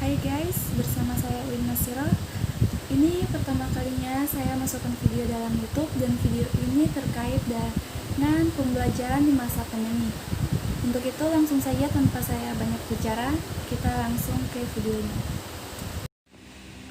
Hai guys, bersama saya Uin Nasira. Ini pertama kalinya saya masukkan video dalam YouTube dan video ini terkait dengan pembelajaran di masa pandemi. Untuk itu langsung saja tanpa saya banyak bicara, kita langsung ke videonya.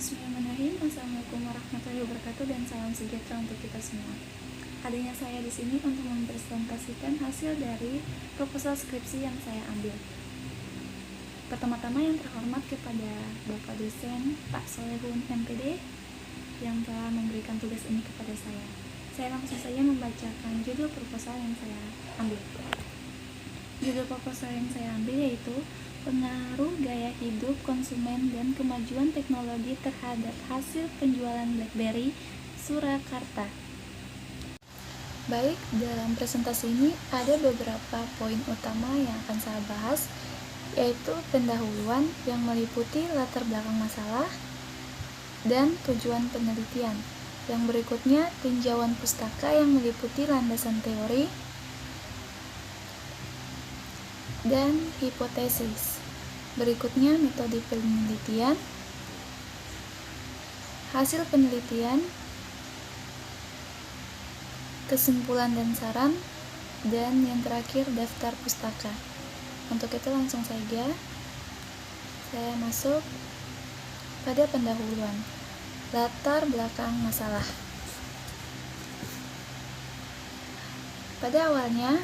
Bismillahirrahmanirrahim. Assalamualaikum warahmatullahi wabarakatuh dan salam sejahtera untuk kita semua. Hadirnya saya di sini untuk mempresentasikan hasil dari proposal skripsi yang saya ambil. Pertama-tama yang terhormat kepada Bapak dosen Pak Solehun MPD yang telah memberikan tugas ini kepada saya. Saya langsung saja membacakan judul proposal yang saya ambil. Judul proposal yang saya ambil yaitu Pengaruh Gaya Hidup Konsumen dan Kemajuan Teknologi Terhadap Hasil Penjualan BlackBerry Surakarta. Baik, dalam presentasi ini ada beberapa poin utama yang akan saya bahas, yaitu pendahuluan yang meliputi latar belakang masalah dan tujuan penelitian. Yang berikutnya tinjauan pustaka yang meliputi landasan teori dan hipotesis. Berikutnya metode penelitian, hasil penelitian, kesimpulan dan saran, dan yang terakhir daftar pustaka. Untuk itu langsung saja saya masuk pada pendahuluan. Latar belakang masalah. Pada awalnya,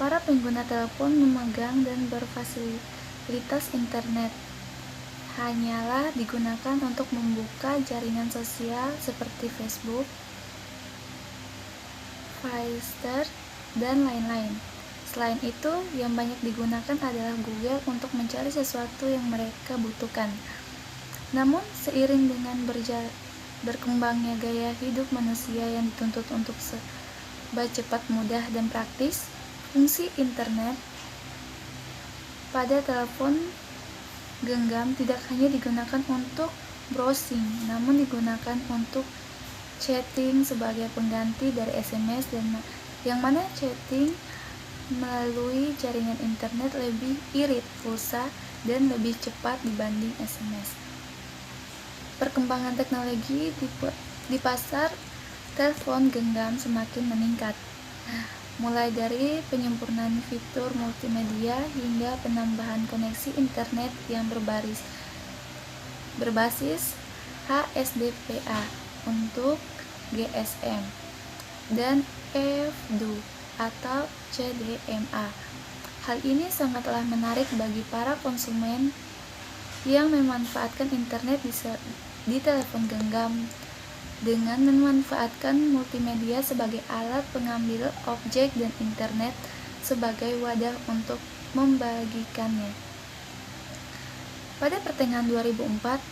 para pengguna telepon memegang dan berfasilitas internet hanyalah digunakan untuk membuka jaringan sosial seperti Facebook, Friendster, dan lain-lain. Selain itu, yang banyak digunakan adalah Google untuk mencari sesuatu yang mereka butuhkan. Namun, seiring dengan berkembangnya gaya hidup manusia yang dituntut untuk serba cepat, mudah, dan praktis, fungsi internet pada telepon genggam tidak hanya digunakan untuk browsing, namun digunakan untuk chatting sebagai pengganti dari SMS, dan yang mana chatting melalui jaringan internet lebih irit pulsa dan lebih cepat dibanding SMS. Perkembangan teknologi di pasar telepon genggam semakin meningkat, mulai dari penyempurnaan fitur multimedia hingga penambahan koneksi internet yang berbasis HSDPA untuk GSM dan EFDU atau CDMA. Hal ini sangatlah menarik bagi para konsumen yang memanfaatkan internet di telepon genggam dengan memanfaatkan multimedia sebagai alat pengambil objek dan internet sebagai wadah untuk membagikannya. Pada pertengahan 2004,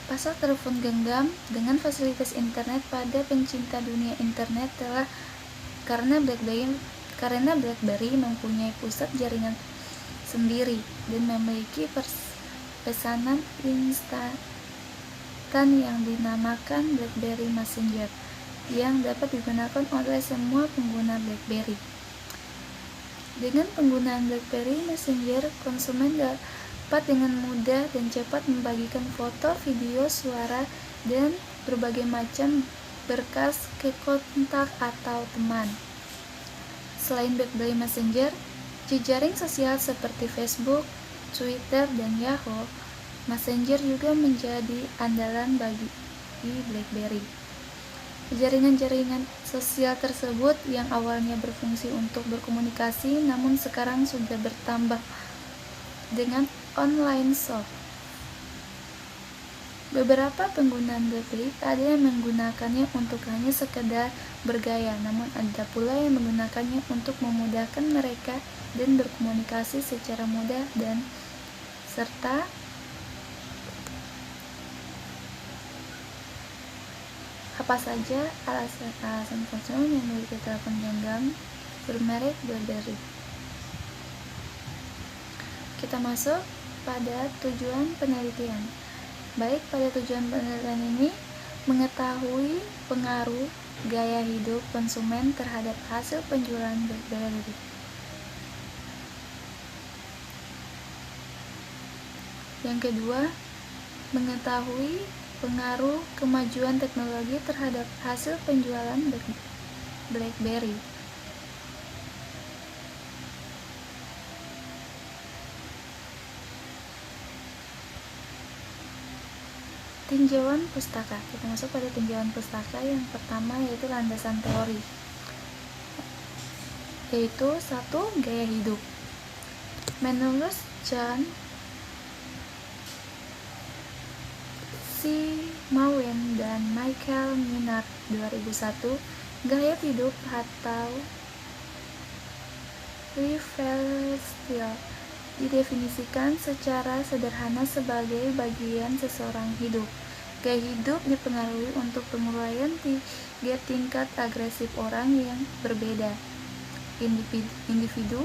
pasar telepon genggam dengan fasilitas internet pada pencinta dunia internet telah karena BlackBerry mempunyai pusat jaringan sendiri dan memiliki pesanan instan yang dinamakan BlackBerry Messenger yang dapat digunakan oleh semua pengguna BlackBerry. Dengan penggunaan BlackBerry Messenger, konsumen dapat dengan mudah dan cepat membagikan foto, video, suara, dan berbagai macam berkas ke kontak atau teman. Selain BlackBerry Messenger, jejaring sosial seperti Facebook, Twitter, dan Yahoo Messenger juga menjadi andalan bagi BlackBerry. Jaringan-jaringan sosial tersebut yang awalnya berfungsi untuk berkomunikasi, namun sekarang sudah bertambah dengan online shop. Beberapa pengguna BlackBerry ada yang menggunakannya untuk hanya sekedar bergaya, namun ada pula yang menggunakannya untuk memudahkan mereka dan berkomunikasi secara mudah dan serta apa saja alasan konsumen yang memiliki telepon genggam bermerek BlackBerry. Kita masuk pada tujuan penelitian. Baik, pada tujuan penelitian ini mengetahui pengaruh gaya hidup konsumen terhadap hasil penjualan BlackBerry. Yang kedua, mengetahui pengaruh kemajuan teknologi terhadap hasil penjualan BlackBerry. Tinjauan pustaka. Kita masuk pada tinjauan pustaka. Yang pertama yaitu landasan teori, yaitu 1. Gaya hidup. Menurut John C. Mowen dan Michael Minard 2001, gaya hidup atau lifestyle didefinisikan secara sederhana sebagai bagian seseorang hidup. Gaya hidup dipengaruhi untuk penguraian 3 tingkat agresif orang yang berbeda. Individu,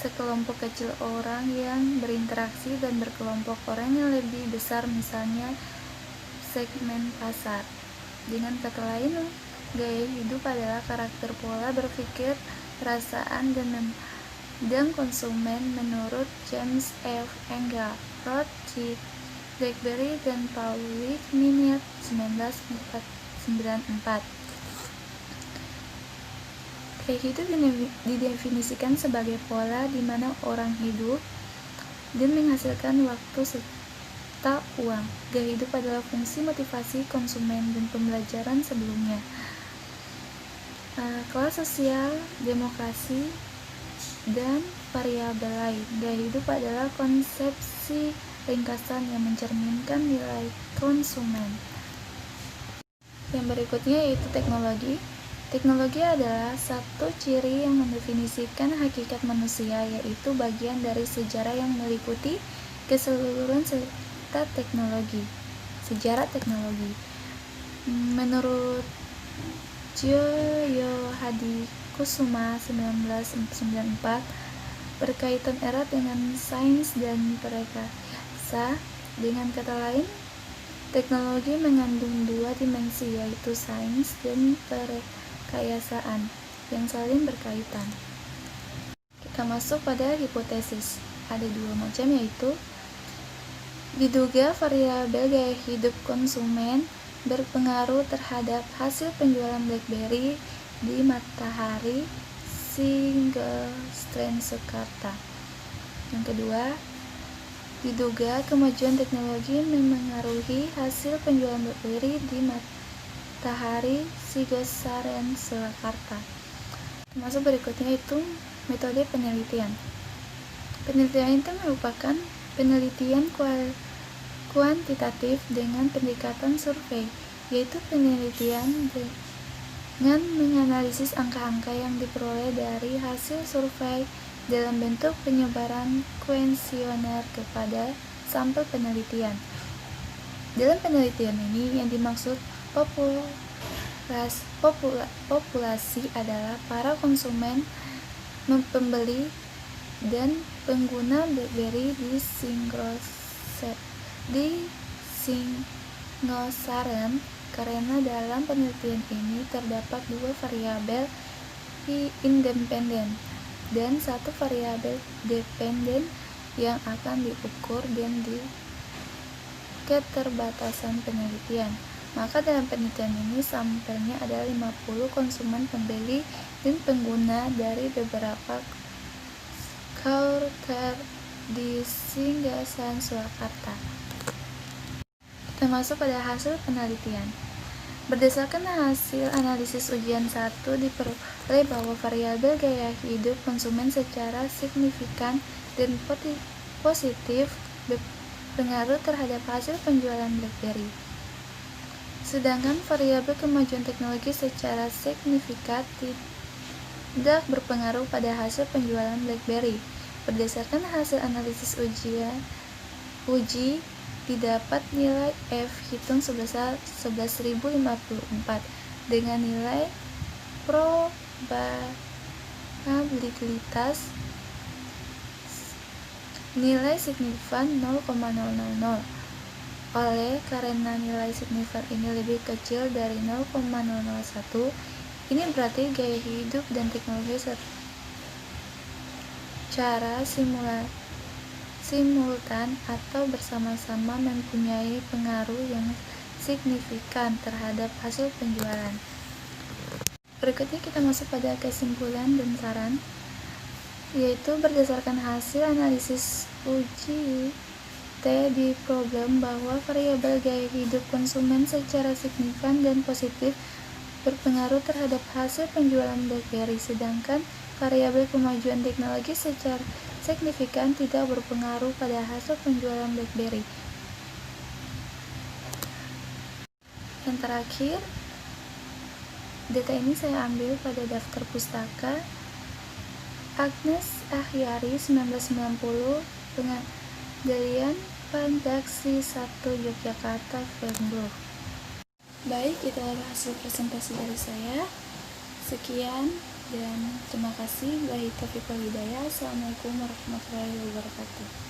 sekelompok kecil orang yang berinteraksi, dan berkelompok orang yang lebih besar, misalnya segmen pasar. Dengan kata lain, gaya hidup adalah karakter pola berpikir, perasaan, dan konsumen menurut James F. Engel, Rothschild, BlackBerry, dan Pauline Minard 1994. Gaya hidup didefinisikan sebagai pola di mana orang hidup dan menghasilkan waktu serta uang. Gaya hidup adalah fungsi motivasi konsumen dan pembelajaran sebelumnya. Kelas sosial, demokrasi, dan variabel lain. Gaya hidup adalah konsepsi ringkasan yang mencerminkan nilai konsumen. Yang berikutnya yaitu teknologi. Teknologi adalah satu ciri yang mendefinisikan hakikat manusia, yaitu bagian dari sejarah yang meliputi keseluruhan serta teknologi. Sejarah teknologi. Menurut Joyo Hadikusuma 1994, berkaitan erat dengan sains dan perkasa. Dengan kata lain, teknologi mengandung 2 dimensi, yaitu sains dan perkayasaan yang saling berkaitan. Kita masuk pada hipotesis. Ada 2 macam, yaitu diduga variabel gaya hidup konsumen berpengaruh terhadap hasil penjualan BlackBerry di Matahari Single Strain Jakarta. Yang kedua, diduga kemajuan teknologi memengaruhi hasil penjualan BlackBerry di Matahari Sigosaren Surakarta. Termasuk berikutnya itu metode penelitian. Penelitian itu merupakan penelitian kuantitatif dengan pendekatan survei, yaitu penelitian dengan menganalisis angka-angka yang diperoleh dari hasil survei dalam bentuk penyebaran kuesioner kepada sampel penelitian. Dalam penelitian ini yang dimaksud populasi adalah para konsumen, pembeli, dan pengguna BlackBerry di Singosaran, karena dalam penelitian ini terdapat 2 variabel independen dan 1 variabel dependen yang akan diukur dan di keterbatasan penelitian. Maka dalam penelitian ini sampelnya adalah 50 konsumen, pembeli, dan pengguna dari beberapa quarter di Singasan Surakarta. Kita masuk pada hasil penelitian. Berdasarkan hasil analisis ujian 1, diperoleh bahwa variabel gaya hidup konsumen secara signifikan dan positif berpengaruh terhadap hasil penjualan BlackBerry. Sedangkan variabel kemajuan teknologi secara signifikan tidak berpengaruh pada hasil penjualan BlackBerry. Berdasarkan hasil analisis uji didapat nilai F hitung sebesar 11.054 dengan nilai probabilitas nilai signifan 0,000. Karena nilai signifan ini lebih kecil dari 0,001, ini berarti gaya hidup dan teknologi secara simultan atau bersama-sama mempunyai pengaruh yang signifikan terhadap hasil penjualan. Berikutnya kita masuk pada kesimpulan dan saran, yaitu berdasarkan hasil analisis uji di problem bahwa variabel gaya hidup konsumen secara signifikan dan positif berpengaruh terhadap hasil penjualan BlackBerry, sedangkan variabel kemajuan teknologi secara signifikan tidak berpengaruh pada hasil penjualan BlackBerry. Yang terakhir, data ini saya ambil pada daftar pustaka Agnes Ahyari 1990, Pengadilan Redaksi 1 Yogyakarta Fernbrook. Baik, itu adalah hasil presentasi dari saya. Sekian dan terima kasih. Wabillahi taufiq wal hidayah. Assalamualaikum warahmatullahi wabarakatuh.